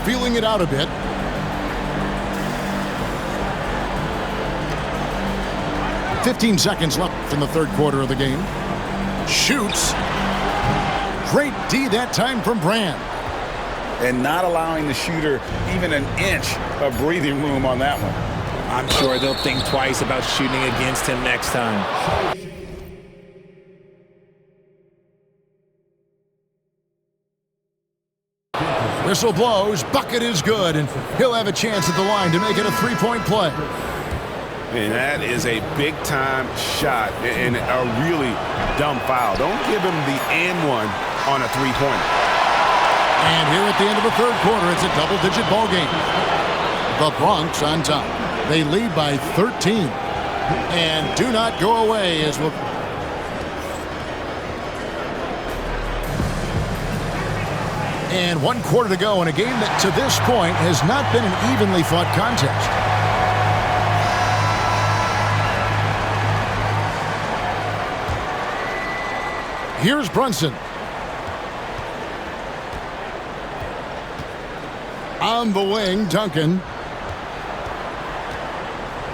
Feeling it out a bit. "15 seconds left in the third quarter of the game. Shoots. Great D that time from Brand. And not allowing the shooter even an inch of breathing room on that one. I'm sure they'll think twice about shooting against him next time. Whistle blows, bucket is good, and he'll have a chance at the line to make it a three-point play. And that is a big-time shot and a really dumb foul. Don't give him the and one on a three-pointer. And here at the end of the third quarter, it's a double-digit ball game. The Bronx on top. They lead by 13. And do not go away as we'll... And 1 quarter to go in a game that to this point has not been an evenly fought contest. Here's Brunson. On the wing, Duncan.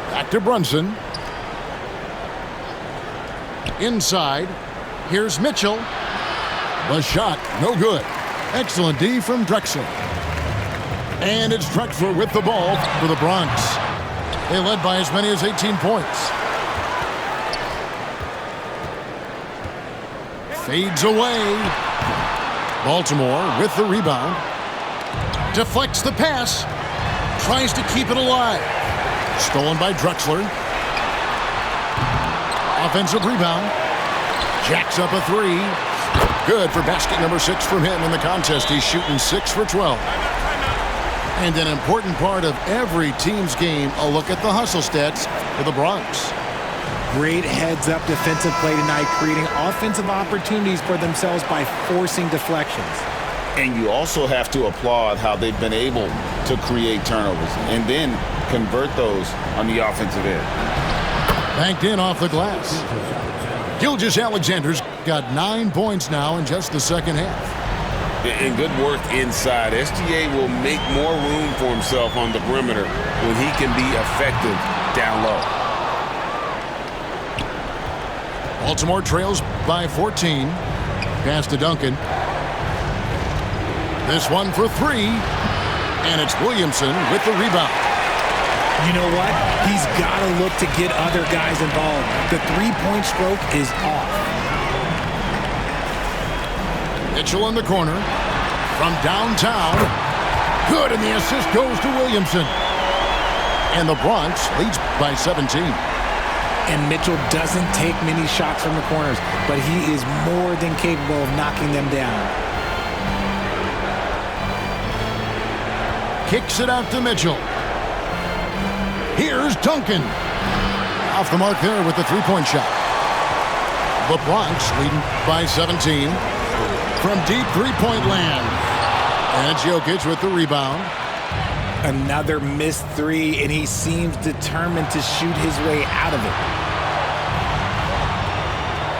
Back to Brunson. Inside. Here's Mitchell. The shot, no good. Excellent D from Drexler. And it's Drexler with the ball for the Bronx. They led by as many as 18 points. Fades away. Baltimore with the rebound. Deflects the pass. Tries to keep it alive. Stolen by Drexler. Offensive rebound. Jacks up a three. Good for basket number 6 from him in the contest. He's shooting 6 for 12. And an important part of every team's game, a look at the hustle stats for the Bronx. Great heads-up defensive play tonight, creating offensive opportunities for themselves by forcing deflections. And you also have to applaud how they've been able to create turnovers and then convert those on the offensive end. Banked in off the glass. Gilgeous-Alexander's got 9 points now in just the second half. And good work inside. SGA will make more room for himself on the perimeter when he can be effective down low. Baltimore trails by 14. Pass to Duncan. This one for 3. And it's Williamson with the rebound. You know what? He's got to look to get other guys involved. The three-point stroke is off. Mitchell in the corner. From downtown. Good, and the assist goes to Williamson. And the Bronx leads by 17. And Mitchell doesn't take many shots from the corners, but he is more than capable of knocking them down. Kicks it out to Mitchell. Here's Duncan. Off the mark there with the three-point shot. The Bronx leading by 17. From deep three-point land. And Jokic with the rebound. Another missed three, and he seems determined to shoot his way out of it.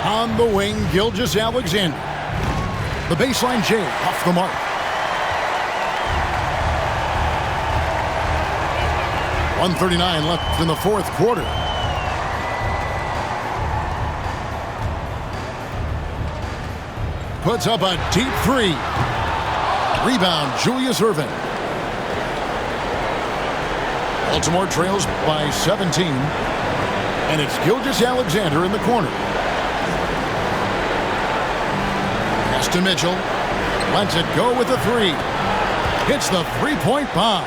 On the wing, Gilgeous-Alexander. The baseline J off the mark. 1:39 left in the fourth quarter. Puts up a deep three. Rebound, Julius Erving. Baltimore trails by 17. And it's Gilgeous-Alexander in the corner. Pass to Mitchell. Lets it go with a three. Hits the three-point bomb.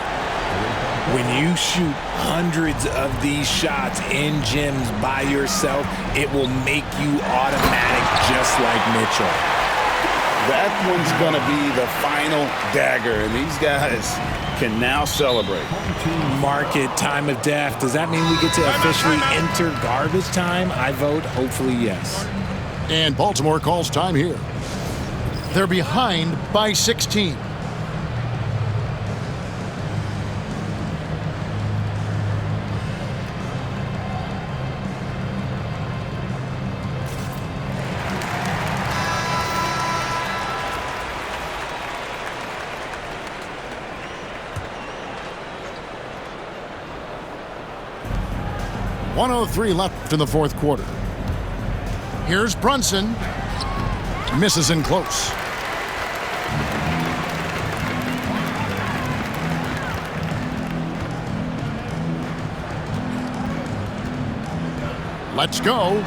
When you shoot hundreds of these shots in gyms by yourself, it will make you automatic just like Mitchell. That one's going to be the final dagger, and these guys can now celebrate. Mark it, time of death. Does that mean we get to officially enter garbage time? I vote hopefully yes. And Baltimore calls time here. They're behind by 16. 1:03 left in the fourth quarter. Here's Brunson. Misses in close. Let's go.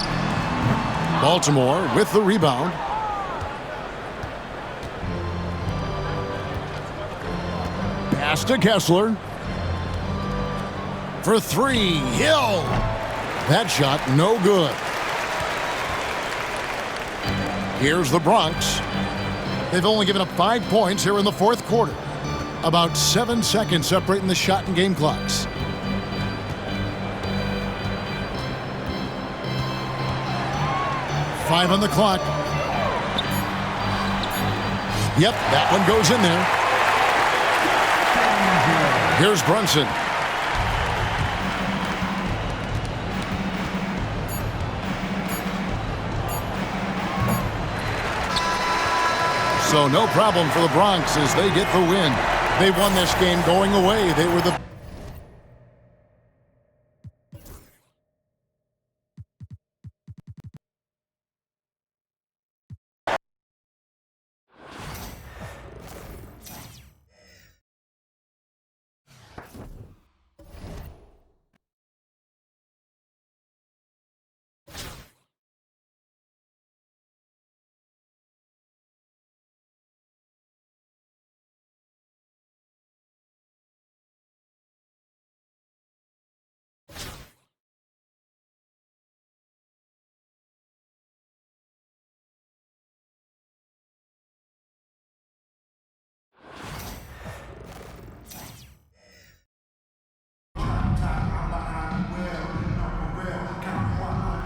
Baltimore with the rebound. Pass to Kessler. For three, Hill. That shot no good. Here's the Bronx. They've only given up 5 points here in the fourth quarter. About 7 seconds separating the shot and game clocks. Five on the clock. Yep, that one goes in there. Here's Brunson. So no problem for the Bronx as they get the win. They won this game going away. They were the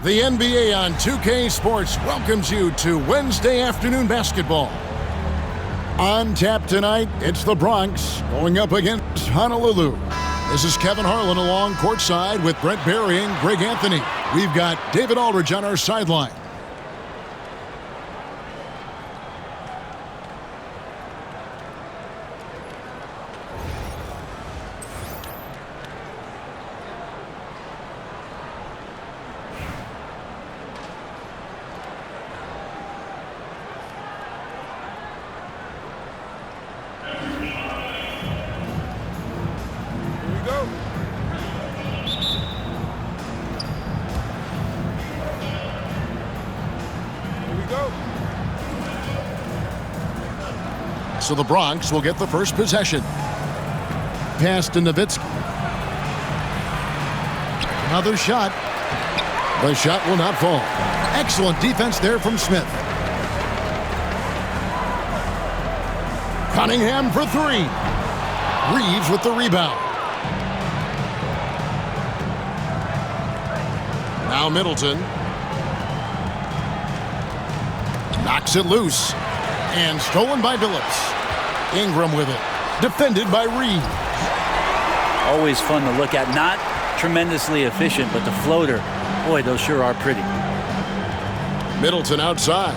The NBA on 2K Sports welcomes you to Wednesday afternoon basketball. On tap tonight, it's the Bronx going up against Honolulu. This is Kevin Harlan along courtside with Brent Barry and Greg Anthony. We've got David Aldridge on our sideline. So the Bronx will get the first possession. Pass to Nowitzki. Another shot. The shot will not fall. Excellent defense there from Smith. Cunningham for three. Reeves with the rebound. Now Middleton. Knocks it loose. And stolen by Billups. Ingram with it. Defended by Reeves. Always fun to look at. Not tremendously efficient, but the floater, boy, those sure are pretty. Middleton outside.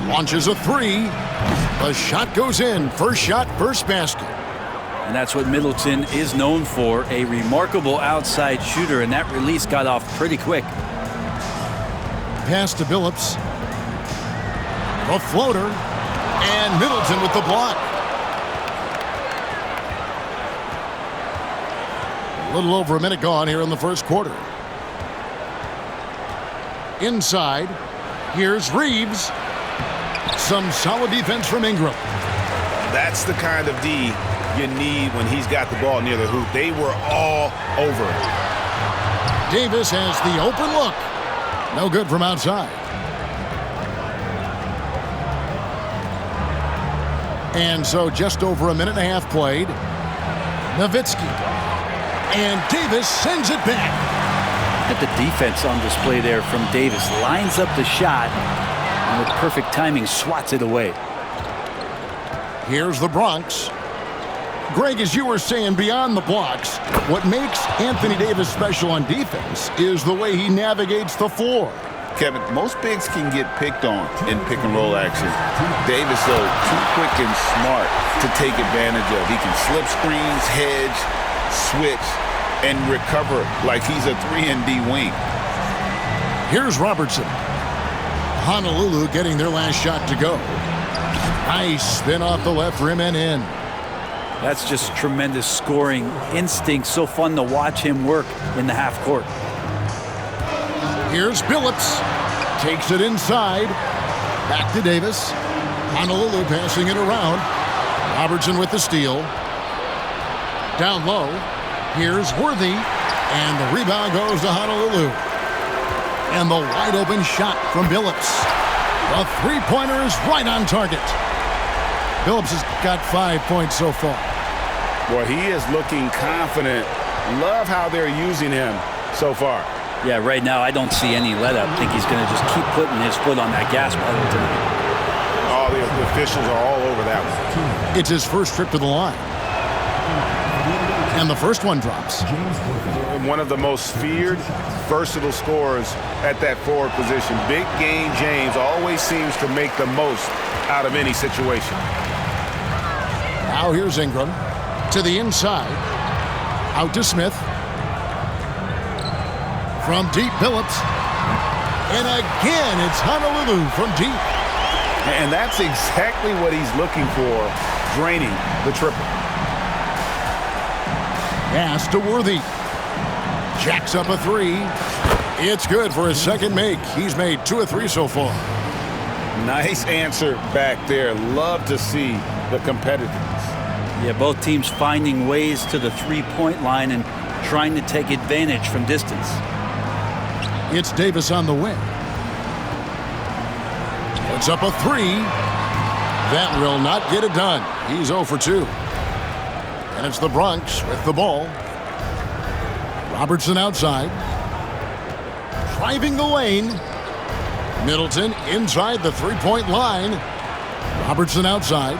Launches a three. The shot goes in. First shot, first basket. And that's what Middleton is known for, a remarkable outside shooter, and that release got off pretty quick. Pass to Billups. The floater. And Middleton with the block. A little over a minute gone here in the first quarter. Inside. Here's Reeves. Some solid defense from Ingram. That's the kind of D you need when he's got the ball near the hoop. They were all over it. Davis has the open look. No good from outside. And so just over a minute and a half played. Nowitzki. And Davis sends it back. At the defense on display there from Davis. Lines up the shot and with perfect timing swats it away. Here's the Bronx. Greg, as you were saying, beyond the blocks, what makes Anthony Davis special on defense is the way he navigates the floor. Kevin, most bigs can get picked on in pick and roll action. Davis, though, too quick and smart to take advantage of. He can slip screens, hedge, switch, and recover like he's a 3-and-D wing. Here's Robertson. Honolulu getting their last shot to go. Nice spin off the left rim and in. That's just tremendous scoring instinct. So fun to watch him work in the half court. Here's Billups. Takes it inside. Back to Davis. Honolulu passing it around. Robertson with the steal. Down low. Here's Worthy. And the rebound goes to Honolulu. And the wide open shot from Billups. The three-pointer is right on target. Billups has got 5 points so far. Boy, he is looking confident. Love how they're using him so far. Yeah, right now I don't see any let-up. I think he's going to just keep putting his foot on that gas pedal tonight. All the officials are all over that one. It's his first trip to the line. And the first one drops. One of the most feared, versatile scorers at that forward position. Big game James always seems to make the most out of any situation. Now here's Ingram. To the inside. Out to Smith. From deep, Billups. And again, it's Honolulu from deep. And that's exactly what he's looking for, draining the triple. Pass to Worthy. Jacks up a three. It's good for his second make. He's made 2 of 3 so far. Nice answer back there. Love to see the competitiveness. Yeah, both teams finding ways to the three-point line and trying to take advantage from distance. It's Davis on the wing. Puts up a three. That will not get it done. He's 0 for 2. And it's the Bronx with the ball. Robertson outside. Driving the lane. Middleton inside the three-point line. Robertson outside.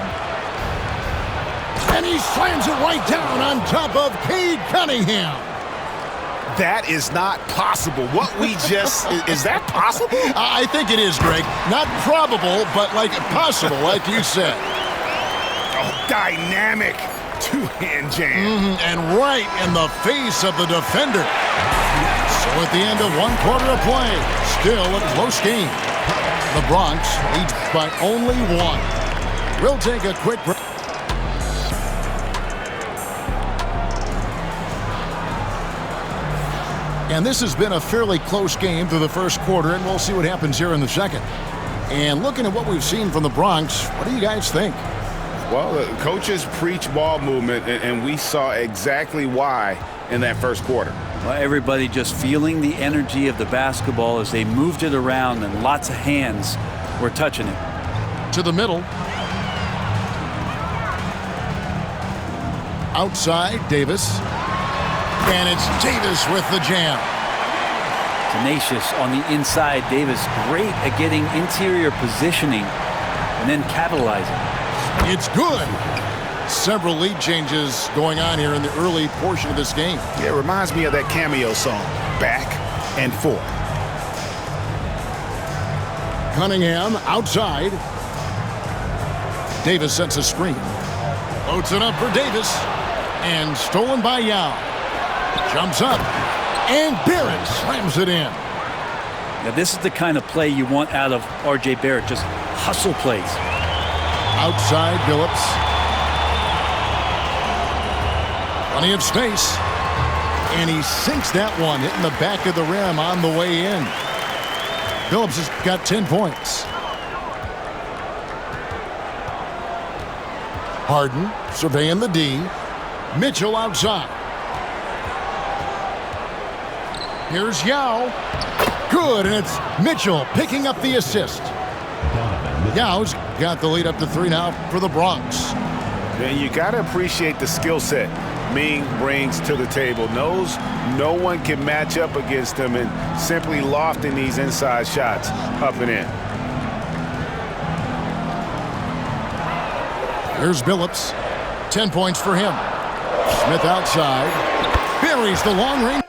And he slams it right down on top of Cade Cunningham. That is not possible. What we just... is that possible? I think it is, Greg. Not probable, but like possible, like you said. Oh, dynamic two-hand jam. And right in the face of the defender. So at the end of 1 quarter of play, still a close game. The Bronx leads by only 1. We'll take a quick break. And this has been a fairly close game through the first quarter, and we'll see what happens here in the second. And looking at what we've seen from the Bronx, what do you guys think? Well, the coaches preach ball movement, and we saw exactly why in that first quarter. Well, everybody just feeling the energy of the basketball as they moved it around, and lots of hands were touching it. To the middle. Outside, Davis. And it's Davis with the jam. Tenacious on the inside. Davis great at getting interior positioning and then capitalizing. It's good. Several lead changes going on here in the early portion of this game. Yeah, it reminds me of that cameo song, Back and Forth. Cunningham outside. Davis sets a screen. Loads it up for Davis. And stolen by Yao. Jumps up. And Barrett slams it in. Now, this is the kind of play you want out of R.J. Barrett. Just hustle plays. Outside, Billups. Plenty of space. And he sinks that one, hitting the back of the rim on the way in. Billups has got 10 points. Harden surveying the D. Mitchell outside. Here's Yao. Good, and it's Mitchell picking up the assist. Yao's got the lead up to 3 now for the Bronx. And you got to appreciate the skill set Ming brings to the table. Knows no one can match up against him, and simply lofting these inside shots up and in. Here's Billups. 10 points for him. Smith outside. Buries the long range.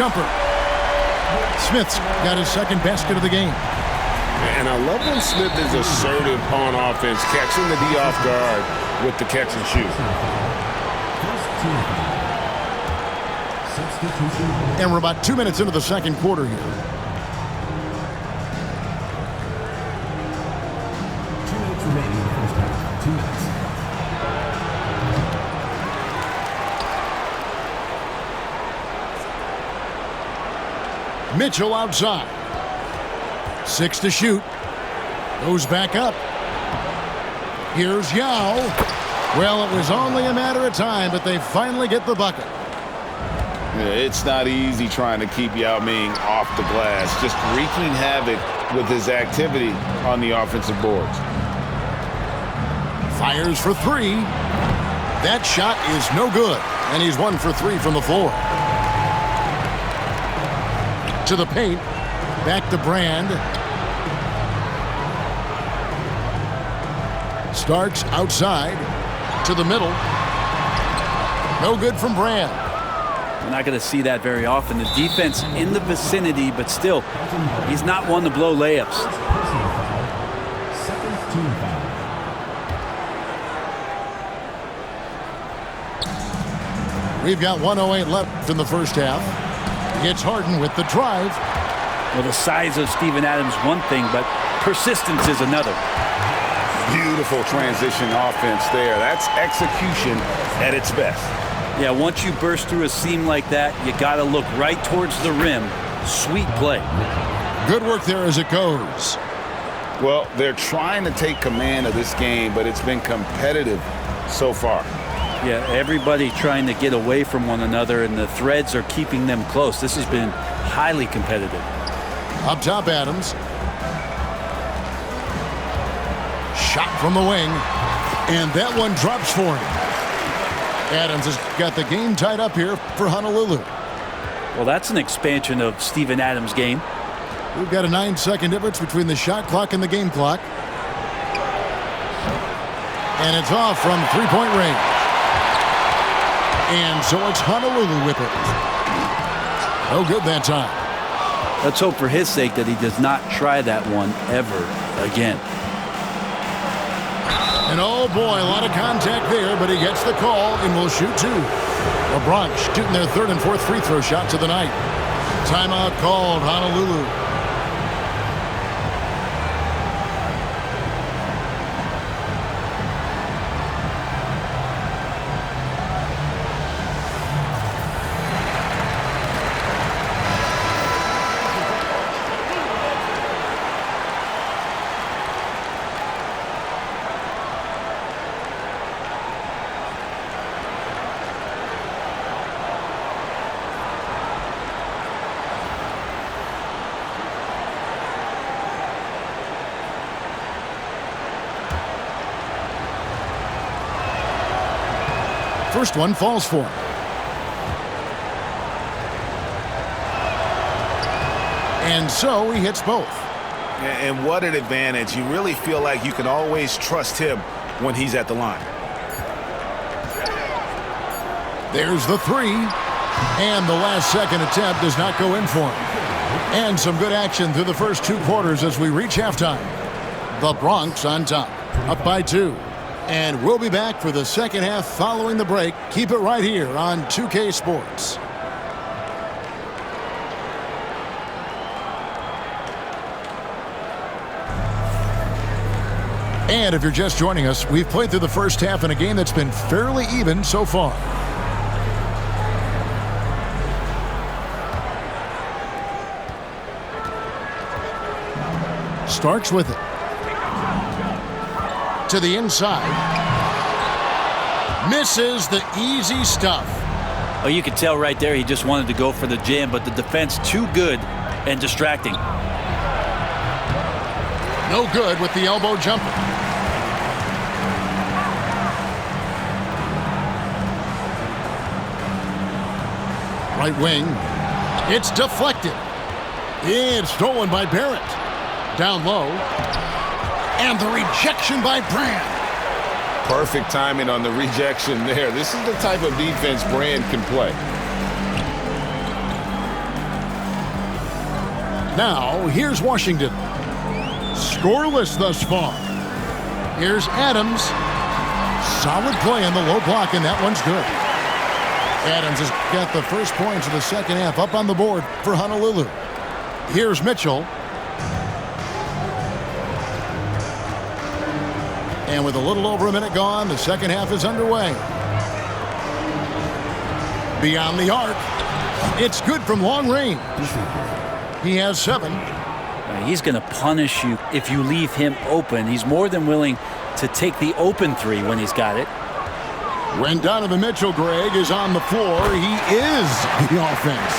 jumper. Smith's got his second basket of the game. And I love when Smith is assertive on offense, catching the D off guard with the catch and shoot. And we're about 2 minutes into the second quarter here. 2 minutes remaining in the first half. 2 minutes. Mitchell outside. 6 to shoot. Goes back up. Here's Yao. Well, it was only a matter of time, but they finally get the bucket. Yeah, it's not easy trying to keep Yao Ming off the glass, just wreaking havoc with his activity on the offensive boards. Fires for 3. That shot is no good, and he's 1 for 3 from the floor. To the paint. Back to Brand. Starks outside. To the middle. No good from Brand. We're not going to see that very often. The defense in the vicinity, but still, he's not one to blow layups. Second team foul. We've got 1:08 left in the first half. It's Harden with the drive. Well, the size of Steven Adams one thing, but persistence is another. Beautiful transition offense there. That's execution at its best. Yeah, once you burst through a seam like that, you got to look right towards the rim. Sweet play. Good work there as it goes. Well, they're trying to take command of this game, but it's been competitive so far. Yeah, everybody trying to get away from one another, and the threads are keeping them close. This has been highly competitive. Up top, Adams. Shot from the wing. And that one drops for him. Adams has got the game tied up here for Honolulu. Well, that's an expansion of Steven Adams' game. We've got a 9-second difference between the shot clock and the game clock. And it's off from three-point range. And so it's Honolulu with it. No good that time. Let's hope for his sake that he does not try that one ever again. And oh boy, a lot of contact there, but he gets the call and will shoot 2. The Bronx shooting their third and fourth free throw shots of the night. Timeout called, Honolulu. First one falls for him. And so he hits both. And what an advantage. You really feel like you can always trust him when he's at the line. There's the 3. And the last second attempt does not go in for him. And some good action through the first 2 quarters as we reach halftime. The Bronx on top, up by 2. And we'll be back for the second half following the break. Keep it right here on 2K Sports. And if you're just joining us, we've played through the first half in a game that's been fairly even so far. Starks with it. To the inside. Misses the easy stuff. Oh, you could tell right there he just wanted to go for the jam, but the defense too good and distracting. No good with the elbow jumper. Right wing. It's deflected. It's stolen by Barrett. Down low. And the rejection by Brand. Perfect timing on the rejection there. This is the type of defense Brand can play. Now, here's Washington. Scoreless thus far. Here's Adams. Solid play on the low block, and that one's good. Adams has got the first points of the second half up on the board for Honolulu. Here's Mitchell. And with a little over a minute gone, the second half is underway. Beyond the arc. It's good from long range. He has 7. He's going to punish you if you leave him open. He's more than willing to take the open 3 when he's got it. When Donovan Mitchell, Greg, is on the floor, he is the offense.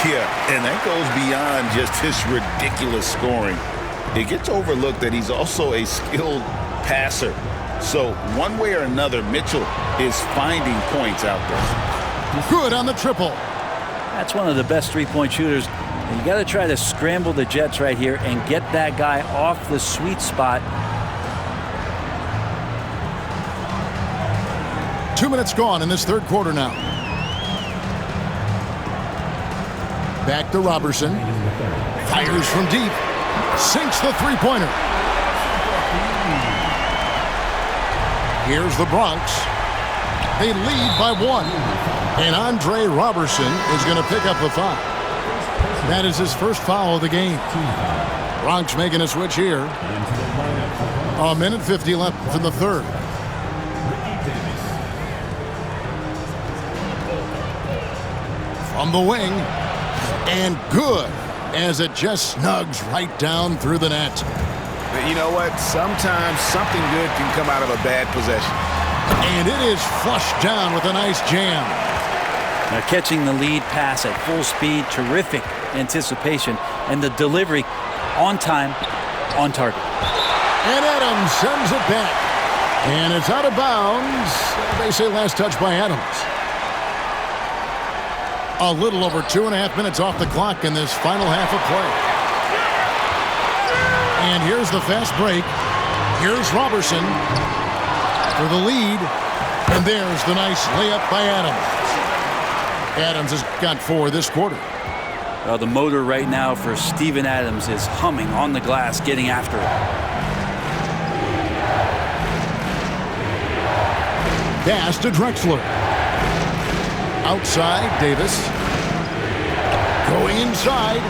Yeah, and that goes beyond just his ridiculous scoring. It gets overlooked that he's also a skilled passer. So one way or another, Mitchell is finding points out there. Good on the triple. That's one of the best three-point shooters. You got to try to scramble the Jets right here and get that guy off the sweet spot. 2 minutes gone in this third quarter now. Back to Robertson. Fires from deep. Sinks the three-pointer. Here's the Bronx. They lead by 1. And Andre Robertson is going to pick up the foul. That is his first foul of the game. Bronx making a switch here. A minute 50 left in the third. From the wing. And good as it just snugs right down through the net. You know what? Sometimes something good can come out of a bad possession. And it is flushed down with a nice jam. Now catching the lead pass at full speed, terrific anticipation, and the delivery on time, on target. And Adams sends it back. And it's out of bounds. They say last touch by Adams. A little over 2.5 minutes off the clock in this final half of play. And here's the fast break. Here's Robertson for the lead. And there's the nice layup by Adams. Adams has got 4 this quarter. The motor right now for Steven Adams is humming on the glass, getting after it. Pass to Drexler. Outside, Davis. Going inside.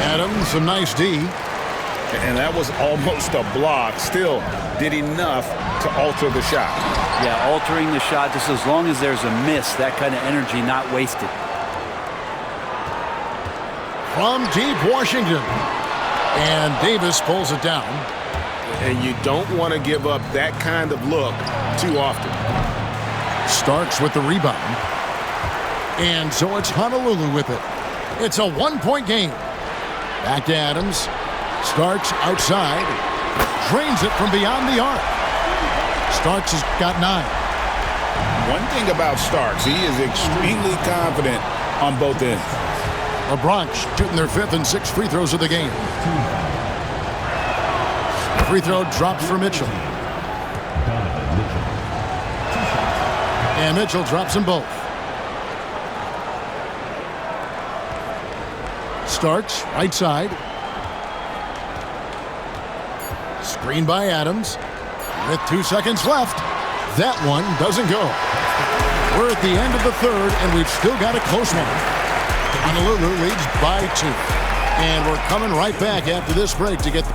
Adams, some nice D. And that was almost a block. Still did enough to alter the shot. Yeah, altering the shot just as long as there's a miss, that kind of energy not wasted. From deep Washington. And Davis pulls it down. And you don't want to give up that kind of look too often. Starks with the rebound. And so it's Honolulu with it. It's a 1-point game. Back to Adams. Starks outside. Drains it from beyond the arc. Starks has got 9. One thing about Starks, he is extremely confident on both ends. The Bronx shooting their 5th and 6th free throws of the game. Free throw drops for Mitchell. And Mitchell drops them both. Starks, right side. Screen by Adams. With 2 seconds left. That one doesn't go. We're at the end of the third, and we've still got a close one. Honolulu leads by 2. And we're coming right back after this break to get...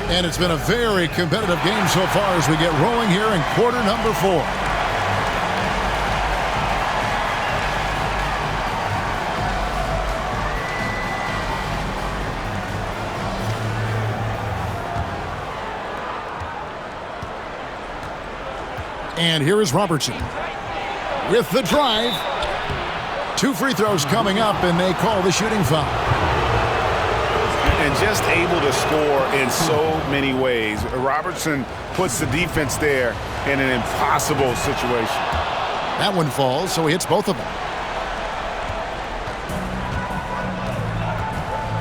And it's been a very competitive game so far as we get rolling here in quarter number 4. And here is Robertson with the drive. 2 free throws coming up, and they call the shooting foul. And just able to score in so many ways. Robertson puts the defense there in an impossible situation. That one falls, so he hits both of them.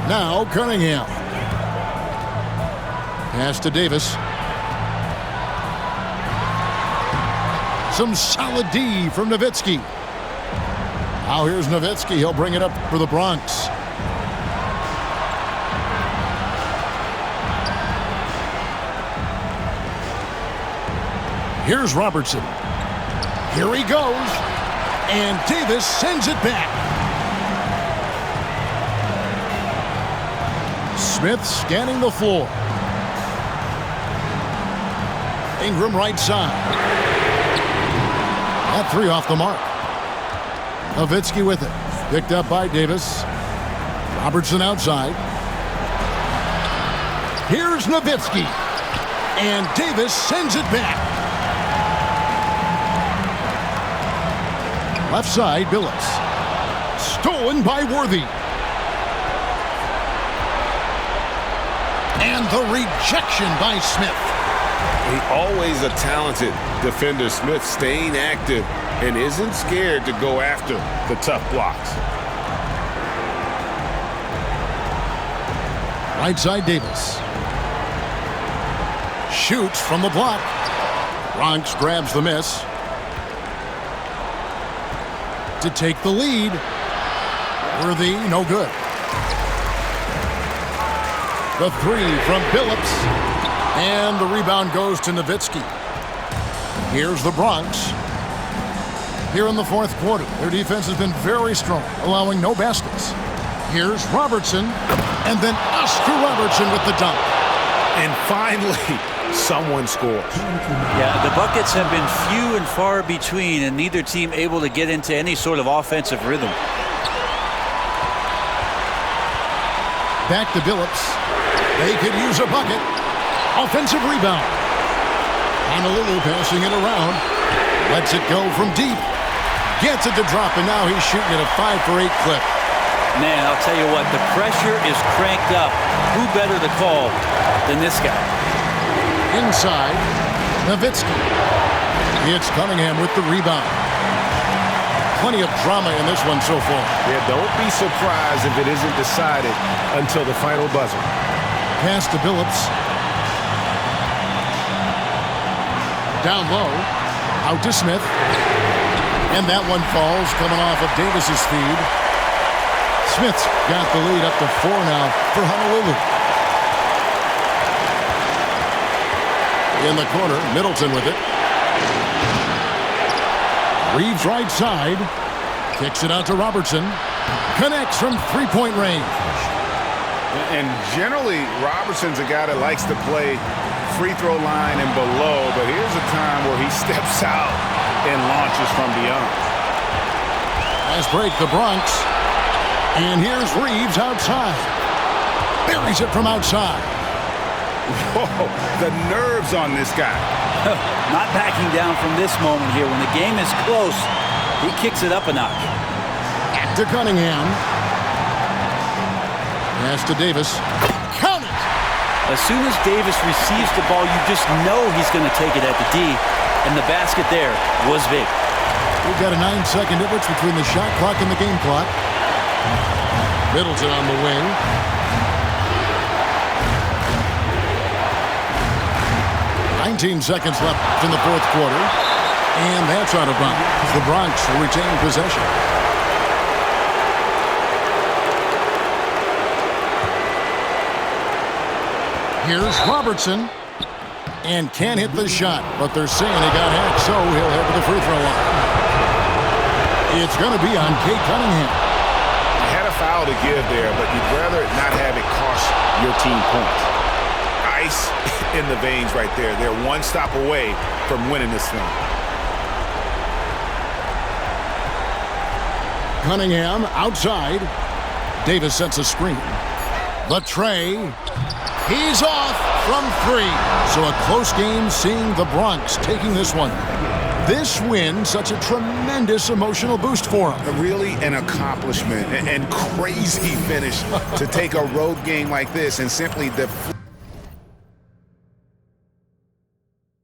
Now Cunningham. Pass to Davis. Some solid D from Nowitzki. Now here's Nowitzki. He'll bring it up for the Bronx. Here's Robertson. Here he goes. And Davis sends it back. Smith scanning the floor. Ingram right side. That three off the mark. Nowitzki with it. Picked up by Davis. Robertson outside. Here's Nowitzki. And Davis sends it back. Left side, Billups. Stolen by Worthy. And the rejection by Smith. Always a talented defender, Smith, staying active and isn't scared to go after the tough blocks. Right side, Davis. Shoots from the block. Bronx grabs the miss. To take the lead. Worthy, no good. The three from Billups. And the rebound goes to Nowitzki. Here's the Bronx. Here in the fourth quarter, their defense has been very strong, allowing no baskets. Here's Robertson. And then Oscar Robertson with the dunk. And finally, someone scores. Yeah, the buckets have been few and far between, and neither team able to get into any sort of offensive rhythm. Back to Billups. They could use a bucket. Offensive rebound. Honolulu passing it around. Lets it go from deep. Gets it to drop, and now he's shooting at a 5 for 8 clip. Man, I'll tell you what, the pressure is cranked up. Who better to call than this guy? Inside, Nowitzki. It's Cunningham with the rebound. Plenty of drama in this one so far. Yeah, don't be surprised if it isn't decided until the final buzzer. Pass to Billups. Down low. Out to Smith. And that one falls, coming off of Davis's feed. Smith's got the lead up to 4 now for Honolulu. In the corner, Middleton with it. Reeves right side. Kicks it out to Robertson. Connects from three-point range. And generally, Robertson's a guy that likes to play free throw line and below, but here's a time where he steps out and launches from beyond. Nice break, the Bronx. And here's Reeves outside. Buries it from outside. Whoa, the nerves on this guy. Not backing down from this moment here. When the game is close, he kicks it up a notch. Back to Cunningham. Pass to Davis. Count it! As soon as Davis receives the ball, you just know he's going to take it at the D. And the basket there was big. We've got a 9-second difference between the shot clock and the game clock. Middleton on the wing. "19 seconds left in the fourth quarter. And that's out of bounds. The Bronx will retain possession. Here's Robertson. And can't hit the shot, but they're saying he got hacked, so he'll head to the free throw line. It's going to be on Kate Cunningham. You had a foul to give there, but you'd rather not have it cost your team points. Ice in the veins right there. They're one stop away from winning this thing. Cunningham outside. Davis sets a screen. The tray. He's off from 3. So a close game, seeing the Bronx taking this one. This win, such a tremendous emotional boost for them. Really an accomplishment and crazy finish to take a road game like this and simply deflect